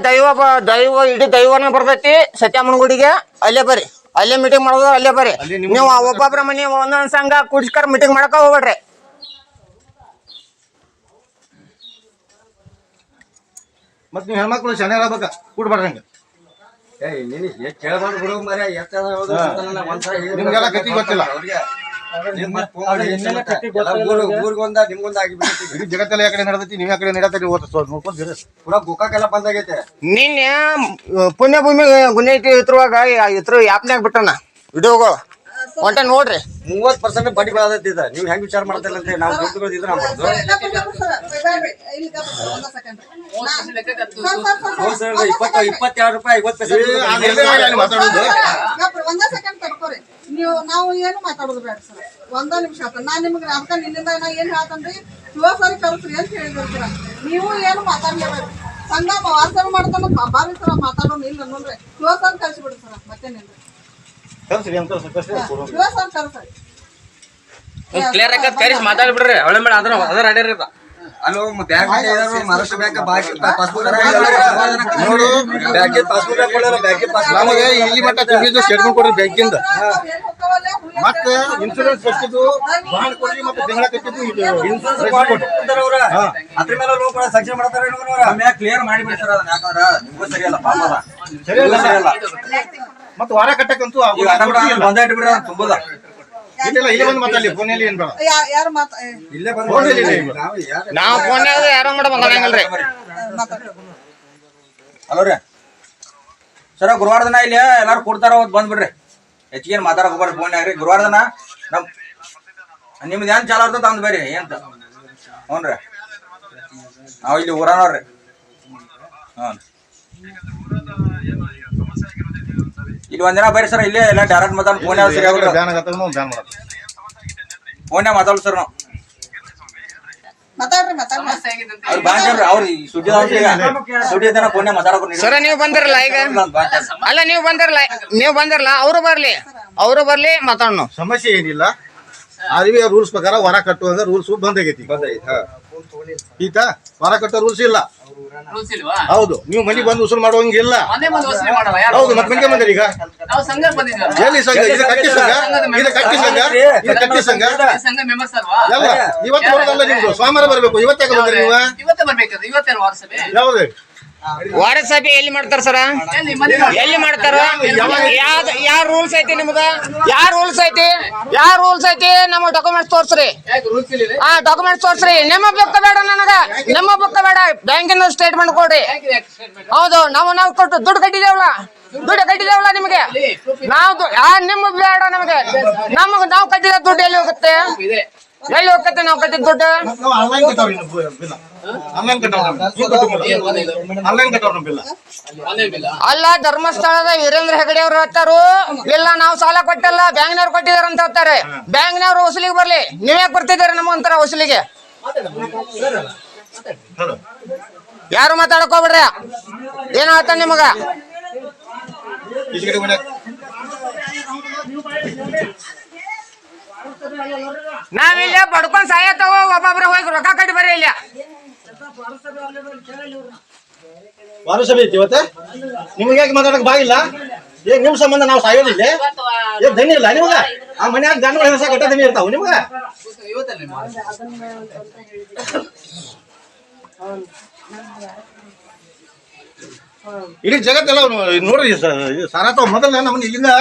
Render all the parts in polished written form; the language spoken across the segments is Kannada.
ದೈವ ಇಡೀ ದೈವನ ಬರ್ತೈತಿ ಸತ್ಯಮ್ಮನ ಗುಡಿಗೆ. ಅಲ್ಲೇ ಬರ್ರಿ, ಅಲ್ಲೇ ಮೀಟಿಂಗ್ ಮಾಡೋದು, ಅಲ್ಲೇ ಬರ್ರಿ. ನೀವು ಒಬ್ಬೊಬ್ರ ಮನಿ ಒಂದೊಂದ್ ಸಂಘ ಕುಡ್ಸ್ಕರ ಮೀಟಿಂಗ್ ಮಾಡಕ ಹೋಗ್ಬೇಡ್ರಿ. ಮತ್ ನೀವ್ ಹೆಣ್ಮಕ್ಳು ಶನಿ ಆಗ್ಬೇಕ ಕೂಡ್ಬಾರ್ದಂಗ. ನಿಮ್ಗೆಲ್ಲ ಕತಿ ಗೊತ್ತಿಲ್ಲ, ಜಗತ್ತೆಲ್ಲ ಯಾಕಡೆ ನಡೆದೈತಿ, ನೀವ್ ಯಾಕಡೆ ನಡೆಯತ್ತೀರಿ ನೋಡ್ಕೊಂಡ್ರಿ. ಪೂರಾ ಗೋಕಾಕೆಲ್ಲ ಬಂದಾಗೈತೆ. ನಿನ್ನೆ ಪುಣ್ಯಭೂಮಿ ಗುನ್ನೇಟಿ ಇತ್ರುವಾಗ ಇತ್ರ ಯಾಪ್ನ್ಯಾಗ ಬಿಟ್ಟನ ವಿಡಿಯೋಗಳು ಒಂಟ ನೋಡ್ರಿ. 30% ಬಡ್ಡಿ ಬೆಳದೈತಿ. ನೀವ್ ಹೆಂಗ್ ವಿಚಾರ ಮಾಡ್ತಿಲ್ಲ ಅಂತ ನಾವು ದುಡ್ಡುಗಳು ಇದ್ರ ನಮ್ದು 22 ರೂಪಾಯಿ 50 ಪೈಸೆ ಮಾತಾಡೋದು. ನಾವು ಏನು ಮಾತಾಡೋದು ಬೇಡ ಸರ್, ಒಂದ ನಿಮಿಷ ಆತ. ನಾನ್ ನಿಮ್ಗೆ ಅದಕ್ಕ ನಿನ್ನಿಂದ ನಾ ಏನ್ ಹೇಳ್ತನ್ರಿ, ಶಿವಸರಿ ಕರ್ಸ್ರಿ ಅಂತ ಹೇಳಿದಿರ್ತೀರ. ನೀವು ಏನು ಮಾತಾಡ್ಲೇಬೇಕು. ಸಂಘ ವಾಸನ ಮಾಡ್ತಾನ ಬಾರಿ ಸರ ಮಾತಾಡೋಣ ಇಲ್ಲ ನೋಡ್ರಿ. ಶಿವಸರಿ ಕರ್ಸಿಬಿಡ್ರಿ ಸರ, ಮತ್ತೇನಿಲ್ರಿ. ಶಿವಸರಿ ಕರ್ಸ್ರಿ ಕ್ಲಿಯರ್ ಆಗಿ ಕರೆಸಿ ಮಾತಾಡ್ಬಿಡ್ರಿ. ಅವಳೆ ಮೇಲೆ ಅದರ ಅಡ್ಯಾರ ಅಲ್ಲೋ ಬ್ಯಾಂಕ್ ಮಹಾರಾಷ್ಟ್ರ ಬ್ಯಾಂಕ್ ಪಾಸ್ಬುಕ್ ನಮಗೆ ಇಲ್ಲಿ ಮಟ್ಟ ತುಂಬಿದ್ದು ಸ್ಟೇಟ್ಮೆಂಟ್ ಕೊಡ್ರಿ ಬ್ಯಾಂಕಿಂದ. ಮತ್ತೆ ಇನ್ಸೂರೆನ್ಸ್ ಕಟ್ಟಿದ್ದು ಬಾಂಡ್ ಕೊಡ್ರಿ, ಮತ್ತೆ ತಿಂಗಳ ಕಟ್ಟಿದ್ದು ಇನ್ಸೂರೆನ್ಸ್ ಅದ್ರ ಮೇಲೆ ಲೋನ್ ಕೂಡ ಸಕ್ಷನ್ ಮಾಡ್ತಾರೆ. ಕ್ಲಿಯರ್ ಮಾಡಿಬಿಡಿ ಸರ್ ಅದನ್ನ, ಯಾಕಂದ್ರ ನಿಮ್ಗೂ ಸರಿಯಲ್ಲ ಪಾಪ ಸರಿಯಲ್ಲ. ಮತ್ತೆ ವಾರ ಕಟ್ಟಕ್ಕಂತೂ ಬಂದಾಯ್ತು ಬಿಡ್ರಿ ತುಂಬದ. ಇಲ್ಲ ಇಲ್ಲಿ ಬಂದು ಮಾತಾಡಲಿ, ಫೋನಲ್ಲಿ ಏನ್ ಬೇಡ. ಯಾರು ಇಲ್ಲೇ ಬಂದು ನಾವು ಫೋನ್ಯಾಗ ಯಾರೋ ಮಾಡ ಬಂದಂಗಲ್ರಿ. ಹಲೋ ರೀ ಸರ, ಗುರುವಾರ ದಿನ ಇಲ್ಲಿ ಎಲ್ಲಾರು ಕೊಡ್ತಾರ, ಅವತ್ತು ಬಂದ್ಬಿಡ್ರಿ. ಹೆಚ್ಚಿಗೆ ಮಾತಾಡಕ್ ಹೋಗ್ಬಾರ್ರಿ ಫೋನ್ಯಾಗ ರೀ. ಗುರುವಾರ ದಿನ ನಮ್ ನಿಮ್ದು ಏನ್ ಚಾಲ ಇರ್ತದ ಅಂದ್ ಬೇರಿ ಏನ್. ಹ್ಞೂ ರೀ, ನಾವು ಇಲ್ಲಿ ಊರನವ್ರಿ. ಇಲ್ಲಿ ಒಂದಿನ ಬರ್ರಿ ಸರ್, ಇಲ್ಲೇ ಎಲ್ಲ ಡೈರೆಕ್ಟ್ ಮಾತಾಡ್ ಫೋನ್ಯಾಗ ಸರಿ ಫೋನ್ಯಾಗ ಮಾತಾಡ್ ಸರ್. ನಾವು ಅವ್ರು ಬಾಂಡ್ರಿ ಅವ್ರು ಸುದ್ದಿ ಜನ ಫೋನ್ಯಾಗ ಮಾತಾಡೋರು ಸರ. ನೀವು ಬಂದಿರಲ್ಲ ಈಗ, ಅಲ್ಲ ನೀವು ಬಂದಿರಲ್ಲ, ಅವರು ಬರ್ಲಿ ಮಾತಾಡೋಣ. ಸಮಸ್ಯೆ ಏನಿಲ್ಲ. ಆರ್ವಿ ರೂಲ್ಸ್ ಪ್ರಕಾರ ವಾರ ಕಟ್ಟುವಂಗ ರೂಲ್ಸ್ ಬಂದಾಗೈತಿ. ಈತ ವಾರ ಕಟ್ಟೋ ರೂಲ್ಸ್ ಇಲ್ಲ. ಹೌದು, ನೀವು ಮನಿ ಬಂದು ಉಸುಲ್ ಮಾಡುವಂಗಿಲ್ಲ. ಹೌದು, ಮತ್ತೆ ಮನೆಗೆ ಬಂದ್ರಿ ಈಗ ಎಲ್ಲಿ ಸಂಘ? ಇದು ಕಟ್ಟಿ ಸಂಘ, ಇದು ಕಟ್ಟಿ ಸಂಘ, ಇದು ಕಟ್ಟಿ ಸಂಘ ಎಲ್ಲ ಇವತ್ತು ಬರೋದಲ್ಲ. ನಿಮ್ದು ಸೋಮವಾರ ಬರ್ಬೇಕು. ಇವತ್ತೇ ಬಂದ್ರಿ ನೀವು? ಯಾವ್ದು ವಾರಸಭೆ ಎಲ್ಲಿ ಮಾಡ್ತಾರ ಸರ? ಎಲ್ಲಿ ಮಾಡ್ತಾರ? ಯಾವ ರೂಲ್ಸ್ ಐತಿ ನಿಮ್ಗ? ಯಾವ ರೂಲ್ಸ್ ಐತಿ? ನಮ್ಮ ಡಾಕ್ಯುಮೆಂಟ್ಸ್ ತೋರ್ಸ್ರಿ. ಡಾಕ್ಯುಮೆಂಟ್ಸ್ ತೋರ್ಸ್ರಿ. ನಿಮ್ಮ ಬುಕ್ ಬೇಡ ನನಗ, ನಿಮ್ಮ ಬುಕ್ ಬೇಡ, ಬ್ಯಾಂಕಿನ ಸ್ಟೇಟ್ಮೆಂಟ್ ಕೊಡ್ರಿ. ಹೌದು, ನಾವು ಕೊಟ್ಟು ದುಡ್ಡು ಕಟ್ಟಿದೇವಲ್ಲ ನಿಮಗೆ. ನಾವು ನಿಮ್ಮ ಬೇಡ ನಮಗೆ. ನಾವು ಕಟ್ಟಿದ ದುಡ್ಡು ಎಲ್ಲಿ ಹೋಗುತ್ತೆ? ನಾವು ಕಟ್ಟಿದ ದುಡ್ಡು ಅಲ್ಲ. ಧರ್ಮಸ್ಥಳದ ವೀರೇಂದ್ರ ಹೆಗಡೆ ಅವ್ರು ಹೇಳ್ತಾರು, ಇಲ್ಲ ನಾವು ಸಾಲ ಕೊಟ್ಟಲ್ಲ, ಬ್ಯಾಂಕ್ನವ್ರು ಕೊಟ್ಟಿದಾರ ಅಂತ ಹೇಳ್ತಾರೆ. ಬ್ಯಾಂಕ್ನವ್ರು ವಸೂಲಿಗೆ ಬರ್ಲಿ, ನೀವ್ಯಾಕೆ ಬರ್ತಿದ್ದೀರ ನಮಗೊಂಥರ ವಸೂಲಿಗೆ? ಯಾರು ಮಾತಾಡಕ್ ಹೋಗ್ಬಿಡ್ರಿ. ಏನ್ ಹೇಳ್ತಾನೆ ನಿಮಗ? ನಾವಿಲ್ಲ ಬಡ್ಕೊಂಡ್ ಸಾಯತ್ತವ, ಒಬ್ಬೊಬ್ರ ಹೋಗಿ ರೊಕ್ಕ ಕಟ್ಟಿ ಬರ್ರಿ. ಇಲ್ಲ ವಾರಸಭೆ ಐತಿ ಇವತ್ತ. ನಿಮ್ಗೆ ಯಾಕೆ ಮಾತಾಡಕ್ ಬಾಗಿಲ್ಲ? ಈಗ ನಿಮ್ ಸಂಬಂಧ ನಾವು ಸಾಯೋದಿಲ್ಲ. ಏನ್ ದನಿ ಇಲ್ಲ ನಿಮಗ? ಆ ಮನ್ಯಾಗ ಜನಗಳ ಹೆಸ ಕಟ್ಟ ದನಿ ಇರ್ತಾವ ನಿಮಗ? ಇಡೀ ಜಗತ್ತೆಲ್ಲ ನೋಡ್ರಿ ಸಾರಾತ ಮೊದಲ ನಮ್ಮನ್ನ ಇಲ್ಲಿಂದ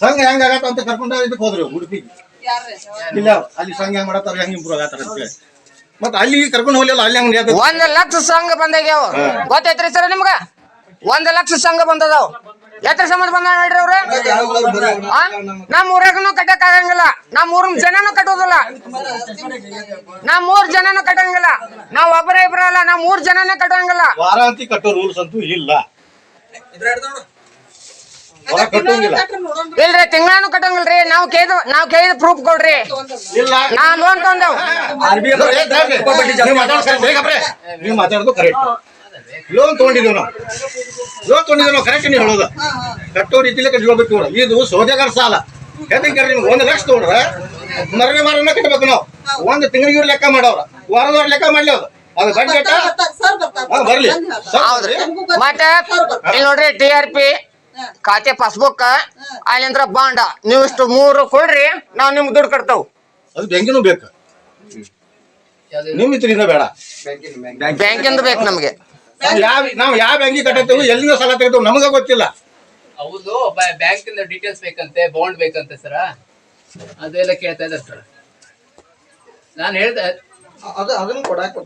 ಸಂಘ ಹೆಂಗ ಆಗತ್ತ ಅಂತ ಕರ್ಕೊಂಡ ಇದಕ್ಕೆ ಹೋದ್ರು ಉಡುಪಿ. ಇಲ್ಲ ಅಲ್ಲಿ ಸಂಘ ಹೆಂಗ್ ಮಾಡತ್ತಾರ, ಹೆಂಗ್ ಇಂಪ್ರೂವ್ ಆಗತ್ತಾರ ಅಂತ ಹೇಳಿ ಮತ್ತ ಅಲ್ಲಿ ಕರ್ಕೊಂಡು ಹೋಗ್ಲಿಲ್ಲ. ಅಲ್ಲಿ ಹೆಂಗ್ 1 ಲಕ್ಷ ಸಂಘ ಬಂದಾಗ್ಯಾವ, ಗೊತ್ತೈತ್ರಿ ಸರ್ ನಿಮ್ಗ? 1 ಲಕ್ಷ ಸಂಘ ಬಂದದಾವ್. ಎತ್ರ ಸಂಬಂಧ ಬಂದ ನೋಡ್ರಿ ಅವ್ರ. ನಮ್ ಊರಾಗನು ಕಟ್ಟಕ್ ಆಗಂಗಿಲ್ಲ, ನಮ್ ಊರಿನ ಜನನು ಕಟ್ಟೋದಿಲ್ಲ, ನಮ್ 3 ಜನನು ಕಟ್ಟಂಗಿಲ್ಲ. ನಾವ್ ಒಬ್ಬರ ಇಬ್ರಲ್ಲ, ನಾವ್ 3 ಜನನೇ ಕಟ್ಟಂಗಿಲ್ಲ. ವಾರಾಂತಿ ಕಟ್ಟೋ ರೂಲ್ಸ್ ಅಂತೂ ಇಲ್ಲ. ಇಲ್ರಿ, ತಿಂಗಳಾನು ಕಟ್ಟಂಗಿಲ್ರಿ. ನಾವ್ ಕೇಳಿದ ಪ್ರೂಫ್ ಕೊಡ್ರಿ. ನಾ ಲೋನ್ ತಗೊಂಡೇವ್. ನೀವು ಮಾತಾಡೋದು ಕರೆಕ್ಟ್. ಲೋನ್ ತಗೊಂಡಿದ್ದೇವ್ ನಾವು ಕರೆಕ್ಟ್. ನೀವು ಹೇಳೋದು ಕಟ್ಟೋ ರೀತಿಲೇ ಕಟ್ಕೊಳ್ಬೇಕು. ಇದು ಸೌದೆಗಾರ ಸಾಲ. ಹೆಂಗೆ 1 ಲಕ್ಷ ತಗೊಂಡ್ರ ಮರನೇ ಕಟ್ಟಬೇಕು ನಾವು. 1 ತಿಂಗಳಿಗೆ ಲೆಕ್ಕ ಮಾಡವ್ರ, ವಾರದವ್ರ ಲೆಕ್ಕ ಮಾಡ್ಲಿ. ಅದು ಬಡ್ಡಿ ಬರ್ಲಿ. ಹೌದ್ರಿ ಮತ್ತೆ ಇಲ್ಲಿ ನೋಡ್ರಿ TRP ಖಾತೆ ಪಾಸ್ಬುಕ್ ಅಲ್ಲಿಂದ್ರ ಬಾಂಡ ನೀವು ಇಷ್ಟು 3 ಕೊಡ್ರಿ ನಾವ್ ನಿಮ್ಗೆ ದುಡ್ಡು ಕಟ್ತಾವ್. ಅದು ಬ್ಯಾಂಕಿನೂ ಬೇಕು ನಿಮ್ಮ ಇದ್ರಿಂದ ಬೇಡ. ಬ್ಯಾಂಕಿಂದ ಬೇಕು ನಮ್ಗೆ. ನಾವು ಯಾವ ಬ್ಯಾಂಕಿಗೆ ಕಟ್ಟತ್ತೇವೆ ಎಲ್ಲಿಂದ ಸಾಲ ತೆಗೆದು ನಮಗ ಗೊತ್ತಿಲ್ಲ. ಹೌದು ಬ್ಯಾಂಕ್ ಡೀಟೇಲ್ಸ್ ಬೇಕಂತೆ ಬಾಂಡ್ ಬೇಕಂತೆ ಸರ ಅದೆಲ್ಲ ಕೇಳ್ತಾ ಇದ್ದಾರೆ ಸರ್. ನಾನು ಹೇಳ್ದೆ ಅದನ್ನು ಕೊಡಾಕ್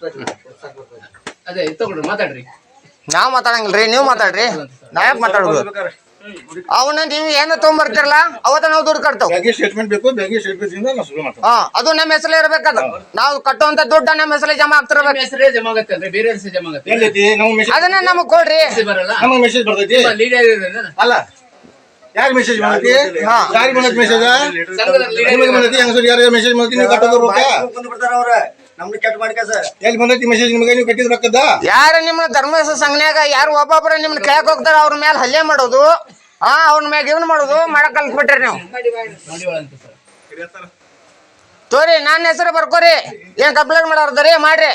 ಅದೇ ತಗೊಳ್ರಿ ಮಾತಾಡ್ರಿ. ನಾವ್ ಮಾತಾಡಂಗಿಲ್ರಿ ನೀವ್ ಮಾತಾಡ್ರಿ. ನಾವ್ ಮಾತಾಡುದು ಅವನ್ನ ನೀವು ಏನ ತಗೊಂಡ್ಬರ್ತಿರಲ್ಲ ಅವತ್ತ ನಾವು ದುಡ್ಡು ಕಟ್ತಾವ್. ಬ್ಯಾಂಕಿಗೆ ಸ್ಟೇಟ್ಮೆಂಟ್ ಬೇಕು. ಬ್ಯಾಂಕಿಗೆ ಸ್ಟೇಟ್ಮೆಂಟ್ ನಾವು ಶುರು ಮಾಡ್ತೀವಿ. ಅದು ನಮ್ಮ ಹೆಸರೇ ಇರ್ಬೇಕದು. ನಾವು ಕಟ್ಟುವಂತ ದುಡ್ಡ ನಮ್ಮ ಹೆಸರೇ ಜಮಾ ಆಗ್ತಿರ್ಬೇಕು. ಹೆಸರೇ ಜಮಾ ಆಗತ್ತೆ ಅಂದ್ರೆ ಬೇರೆ ಹೆಸರು ಜಮಾ ಆಗತ್ತೆ. ಎಲ್ಲೈತಿ ನಮ್ಮ ಮೆಸೇಜ್ ಅದನ್ನ ನಮಗ್ ಕೊಡ್ರಿ. ಬರಲ್ಲ ನಮಗೆ ಮೆಸೇಜ್ ಬರ್ತೈತಿ ಲೀಡರ್ ಇದೆ ಅಲ್ಲ. ಯಾರು ಮೆಸೇಜ್ ಮಾಡತಿ? ಯಾರಿಗೆ ಬಂದೈತಿ ಮೆಸೇಜ್? ಸಂಘದ ನಿಮಗೆ ಬಂದೈತಿ ಹೆಂಗಸರು ಯಾರು ಮೆಸೇಜ್ ಮಾಡ್ತೀನಿ ನೀವು ಕಟ್ಟೋದು ರೊಕ್ಕ ಎಲ್ಲಿ ಬಂದೈತಿ ಮೆಸೇಜ್ ನಿಮಗೆ ನೀವು ಕಟ್ಟಿದ ರೊಕ್ಕದ? ಯಾರ ನಿಮ್ಮನ್ನ ಧರ್ಮ ಸಂಘನ್ಯಾಗ ಯಾರು ಒಬ್ಬೊಬ್ಬರ ನಿಮ್ಮನ್ನ ಕೇಳಕ್ ಹೋಗ್ತಾರ ಅವ್ರ ಮೇಲೆ ಹಲ್ಲೆ ಮಾಡೋದು ಅವ್ರ ಮ್ಯಾಗ ಇವನ್ ಮಾಡೋದು ಮಾಡಕ್ ಕಲ್ಸ್ಬಿಟ್ರಿ ನೀವು. ಮಾಡಿವಾಳಂತ ಸರ್. ತೋರಿ ನನ್ನ ಹೆಸರು ಬರ್ಕೋರಿ. ಏನ್ ಕಂಪ್ಲೇಂಟ್ ಮಾಡೋರ್ದರಿ ಮಾಡ್ರಿ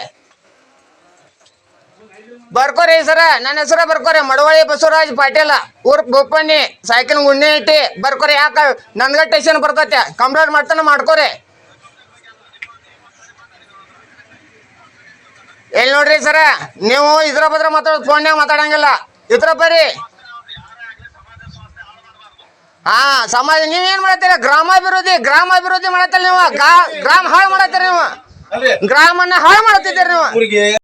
ಬರ್ಕೋರಿ ಸರ. ನನ್ನ ಹೆಸರ ಬರ್ಕೋರಿ ಮಡವಳ್ಳಿ ಬಸವರಾಜ್ ಪಾಟೀಲ ಊರ್ ಬೋಪಣ್ಣಿ ಸೈಕಲ್ ಗುಣ್ಣೆ ಇಟ್ಟಿ ಬರ್ಕೋರಿ. ಯಾಕ ನನ್ಗ ಟೇಷನ್ ಬರ್ತೈತೆ ಕಂಪ್ಲೇಂಟ್ ಮಾಡ್ತಾನ ಮಾಡ್ಕೋರಿ. ಎಲ್ಲಿ ನೋಡ್ರಿ ಸರ ನೀವು ಇದ್ರ ಬದ್ರ ಮಾತಾಡೋದು ಫೋನ್ಯಾಗ ಮಾತಾಡಂಗಿಲ್ಲ. ಇದ್ರ ಬರ್ರಿ. ಸಮಾಜ ನೀವೇನ್ ಮಾಡತ್ತೀರ? ಗ್ರಾಮಾಭಿವೃದ್ಧಿ ಮಾಡತ್ತಲ್ಲ ನೀವು. ಗ್ರಾಮ ಹಾಳು ಮಾಡತ್ತೀರ ನೀವು. ಗ್ರಾಮನ್ನ ಹಾಳು ಮಾಡತ್ತಿದ್ದೀರಿ ನೀವು.